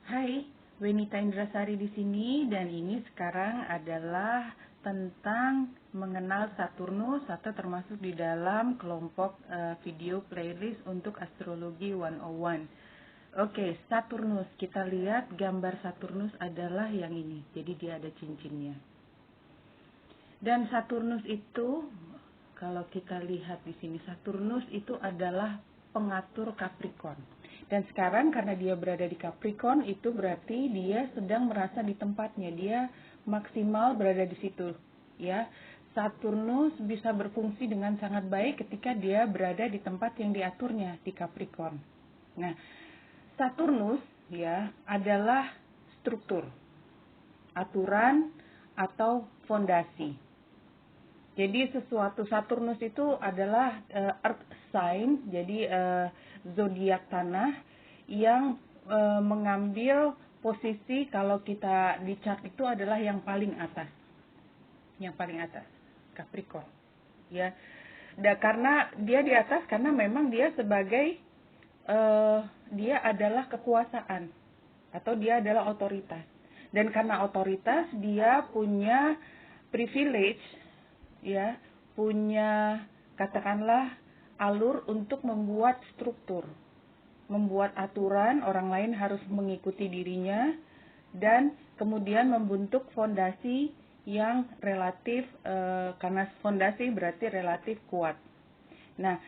Hai, Wenita Indrasari di sini dan ini sekarang adalah tentang mengenal Saturnus atau termasuk di dalam kelompok video playlist untuk Astrologi 101. Oke, Saturnus. Kita lihat gambar Saturnus adalah yang ini. Jadi dia ada cincinnya. Dan Saturnus itu, kalau kita lihat di sini, Saturnus itu adalah pengatur Capricorn. Dan sekarang karena dia berada di Capricorn, itu berarti dia sedang merasa di tempatnya. Dia maksimal berada di situ. Ya, Saturnus bisa berfungsi dengan sangat baik ketika dia berada di tempat yang diaturnya, di Capricorn. Nah, Saturnus ya adalah struktur, aturan atau fondasi. Jadi sesuatu Saturnus itu adalah earth sign, jadi zodiak tanah yang mengambil posisi kalau kita di chart itu adalah yang paling atas. Yang paling atas, Capricorn. Ya. Karena dia di atas karena memang dia sebagai dia adalah kekuasaan atau dia adalah otoritas. Dan karena otoritas dia punya privilege, ya, punya katakanlah alur untuk membuat struktur, membuat aturan, orang lain harus mengikuti dirinya, dan kemudian membentuk fondasi yang relatif, karena fondasi berarti relatif kuat. Nah,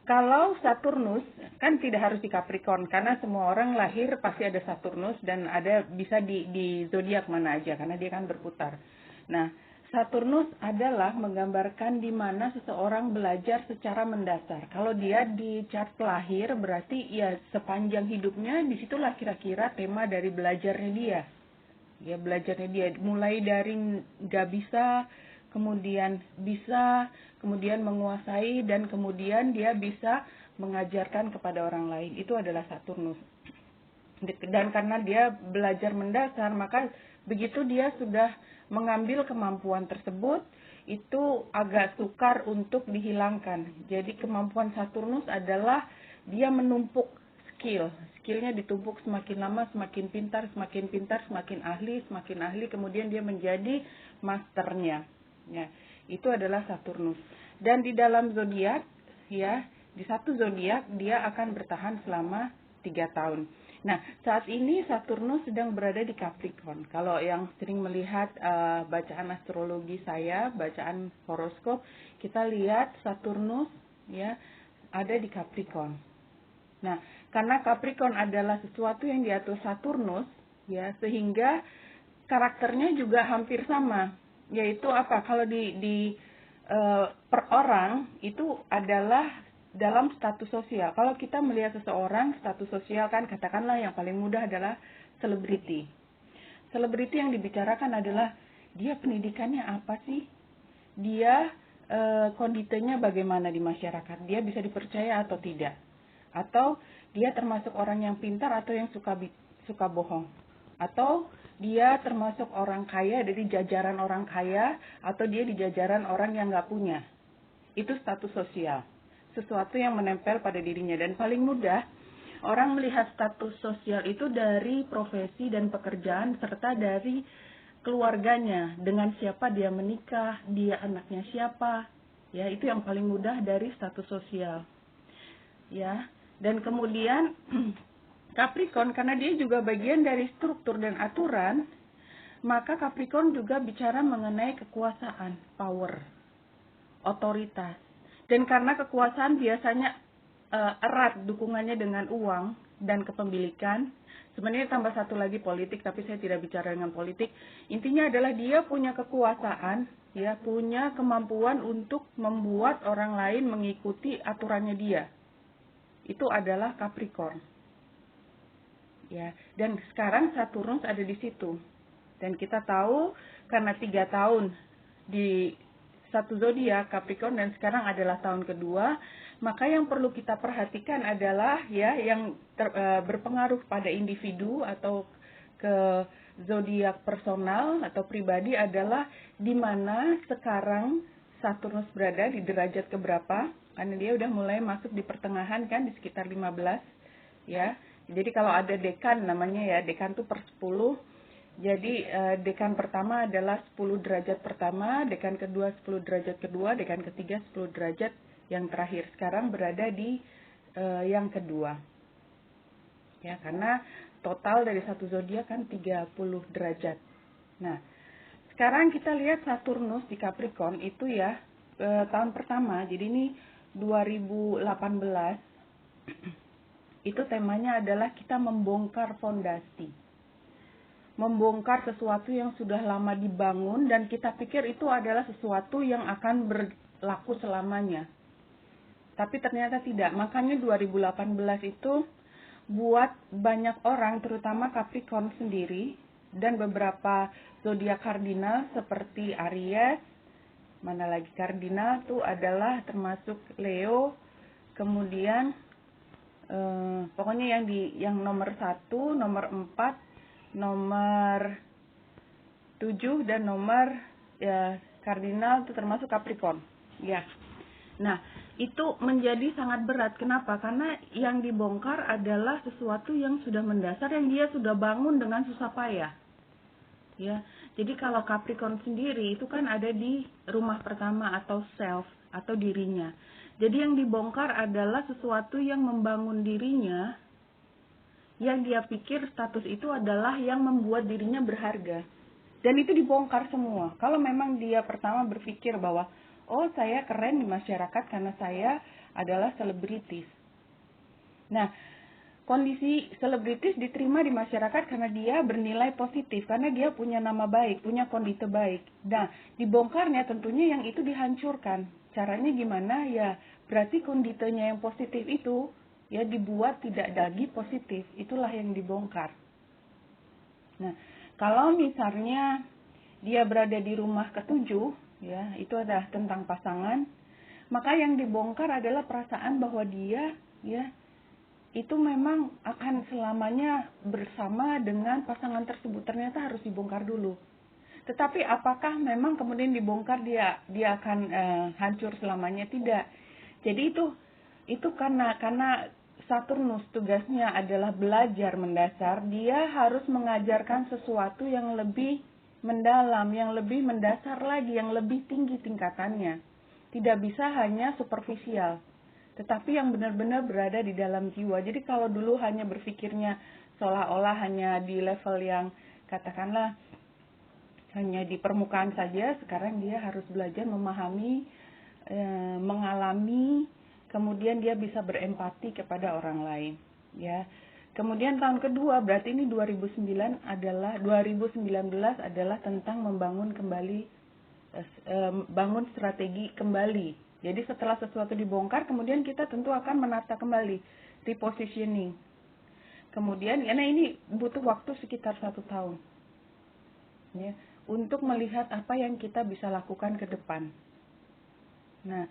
kalau Saturnus kan tidak harus di Capricorn karena semua orang lahir pasti ada Saturnus dan ada bisa di zodiak mana aja karena dia kan berputar. Nah, Saturnus adalah menggambarkan di mana seseorang belajar secara mendasar. Kalau dia di chart lahir berarti ya sepanjang hidupnya disitulah kira-kira tema dari belajarnya dia. Ya belajarnya dia mulai dari nggak bisa, kemudian bisa, kemudian menguasai, dan kemudian dia bisa mengajarkan kepada orang lain. Itu adalah Saturnus. Dan karena dia belajar mendasar, maka begitu dia sudah mengambil kemampuan tersebut, itu agak sukar untuk dihilangkan. Jadi kemampuan Saturnus adalah dia menumpuk skill. Skillnya ditumpuk semakin lama, semakin pintar, semakin ahli, kemudian dia menjadi masternya. Ya, itu adalah Saturnus. Dan di dalam zodiak, ya, di satu zodiak dia akan bertahan selama 3 tahun. Nah, saat ini Saturnus sedang berada di Capricorn. Kalau yang sering melihat bacaan astrologi saya, bacaan horoskop, kita lihat Saturnus ya ada di Capricorn. Nah, karena Capricorn adalah sesuatu yang diatur Saturnus, ya, sehingga karakternya juga hampir sama. Yaitu apa? Kalau di per orang itu adalah dalam status sosial. Kalau kita melihat seseorang, status sosial kan katakanlah yang paling mudah adalah selebriti. Selebriti yang dibicarakan adalah dia pendidikannya apa sih? Dia konditenya bagaimana di masyarakat? Dia bisa dipercaya atau tidak? Atau dia termasuk orang yang pintar atau yang suka bohong? Atau dia termasuk orang kaya dari jajaran orang kaya atau dia di jajaran orang yang nggak punya? Itu status sosial, sesuatu yang menempel pada dirinya. Dan paling mudah orang melihat status sosial itu dari profesi dan pekerjaan serta dari keluarganya, dengan siapa dia menikah, dia anaknya siapa, ya itu yang paling mudah dari status sosial, ya. Dan kemudian Capricorn karena dia juga bagian dari struktur dan aturan, maka Capricorn juga bicara mengenai kekuasaan, power, otoritas. Dan karena kekuasaan biasanya erat dukungannya dengan uang dan kepemilikan, sebenarnya tambah satu lagi politik, tapi saya tidak bicara dengan politik. Intinya adalah dia punya kekuasaan, ya, punya kemampuan untuk membuat orang lain mengikuti aturannya dia. Itu adalah Capricorn. Ya, dan sekarang Saturnus ada di situ. Dan kita tahu karena 3 tahun di satu zodiak Capricorn dan sekarang adalah tahun kedua, maka yang perlu kita perhatikan adalah ya yang berpengaruh pada individu atau ke zodiak personal atau pribadi adalah di mana sekarang Saturnus berada di derajat keberapa? Karena dia udah mulai masuk di pertengahan kan di sekitar 15 ya. Jadi kalau ada dekan namanya ya, dekan tuh per 10. Jadi dekan pertama adalah 10 derajat pertama, dekan kedua 10 derajat kedua, dekan ketiga 10 derajat yang terakhir. Sekarang berada di yang kedua. Ya, karena total dari satu zodiak kan 30 derajat. Nah, sekarang kita lihat Saturnus di Capricorn itu ya, tahun pertama, jadi ini 2018, itu temanya adalah kita membongkar fondasi. Membongkar sesuatu yang sudah lama dibangun dan kita pikir itu adalah sesuatu yang akan berlaku selamanya. Tapi ternyata tidak, makanya 2018 itu buat banyak orang, terutama Capricorn sendiri, dan beberapa zodiak kardinal seperti Aries, mana lagi kardinal tuh adalah termasuk Leo, kemudian pokoknya yang nomor 1, nomor 4, nomor 7 dan nomor kardinal itu termasuk Capricorn. Ya. Nah, itu menjadi sangat berat. Kenapa? Karena yang dibongkar adalah sesuatu yang sudah mendasar, yang dia sudah bangun dengan susah payah. Ya, jadi kalau Capricorn sendiri itu kan ada di rumah pertama atau self atau dirinya. Jadi yang dibongkar adalah sesuatu yang membangun dirinya, yang dia pikir status itu adalah yang membuat dirinya berharga. Dan itu dibongkar semua. Kalau memang dia pertama berpikir bahwa, oh saya keren di masyarakat karena saya adalah selebritis. Nah, kondisi selebritis diterima di masyarakat karena dia bernilai positif, karena dia punya nama baik, punya kondite baik. Nah, dibongkarnya tentunya yang itu dihancurkan. Caranya gimana? Ya, berarti konditenya yang positif itu ya dibuat tidak lagi positif. Itulah yang dibongkar. Nah, kalau misalnya dia berada di rumah ketujuh, ya, itu adalah tentang pasangan, maka yang dibongkar adalah perasaan bahwa dia ya itu memang akan selamanya bersama dengan pasangan tersebut. Ternyata harus dibongkar dulu. Tetapi apakah memang kemudian dibongkar dia akan hancur selamanya? Tidak. Jadi itu karena Saturnus tugasnya adalah belajar mendasar, dia harus mengajarkan sesuatu yang lebih mendalam, yang lebih mendasar lagi, yang lebih tinggi tingkatannya. Tidak bisa hanya superficial, tetapi yang benar-benar berada di dalam jiwa. Jadi kalau dulu hanya berpikirnya seolah-olah hanya di level yang katakanlah hanya di permukaan saja, sekarang dia harus belajar memahami, mengalami, kemudian dia bisa berempati kepada orang lain. Ya. Kemudian tahun kedua, berarti ini 2019 adalah tentang membangun kembali, bangun strategi kembali. Jadi setelah sesuatu dibongkar, kemudian kita tentu akan menata kembali, repositioning. Kemudian, karena ini butuh waktu sekitar 1 tahun, ya, untuk melihat apa yang kita bisa lakukan ke depan. Nah,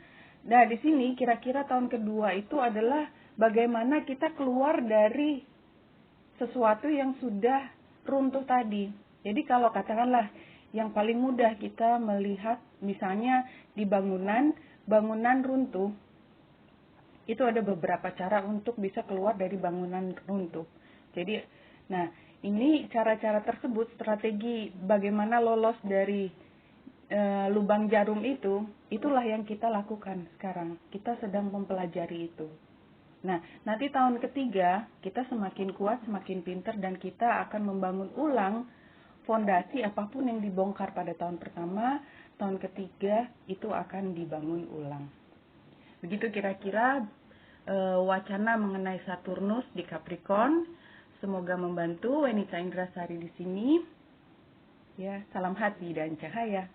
di sini kira-kira tahun kedua itu adalah bagaimana kita keluar dari sesuatu yang sudah runtuh tadi. Jadi kalau katakanlah yang paling mudah kita melihat misalnya di bangunan runtuh, itu ada beberapa cara untuk bisa keluar dari bangunan runtuh. Jadi, nah ini cara-cara tersebut, strategi bagaimana lolos dari lubang jarum itu, itulah yang kita lakukan sekarang. Kita sedang mempelajari itu. Nah, nanti tahun ketiga kita semakin kuat, semakin pintar, dan kita akan membangun ulang fondasi apapun yang dibongkar pada tahun pertama. Tahun ketiga itu akan dibangun ulang. Begitu kira-kira wacana mengenai Saturnus di Capricorn. Semoga membantu. Wenita Indrasari di sini. Ya, salam hati dan cahaya.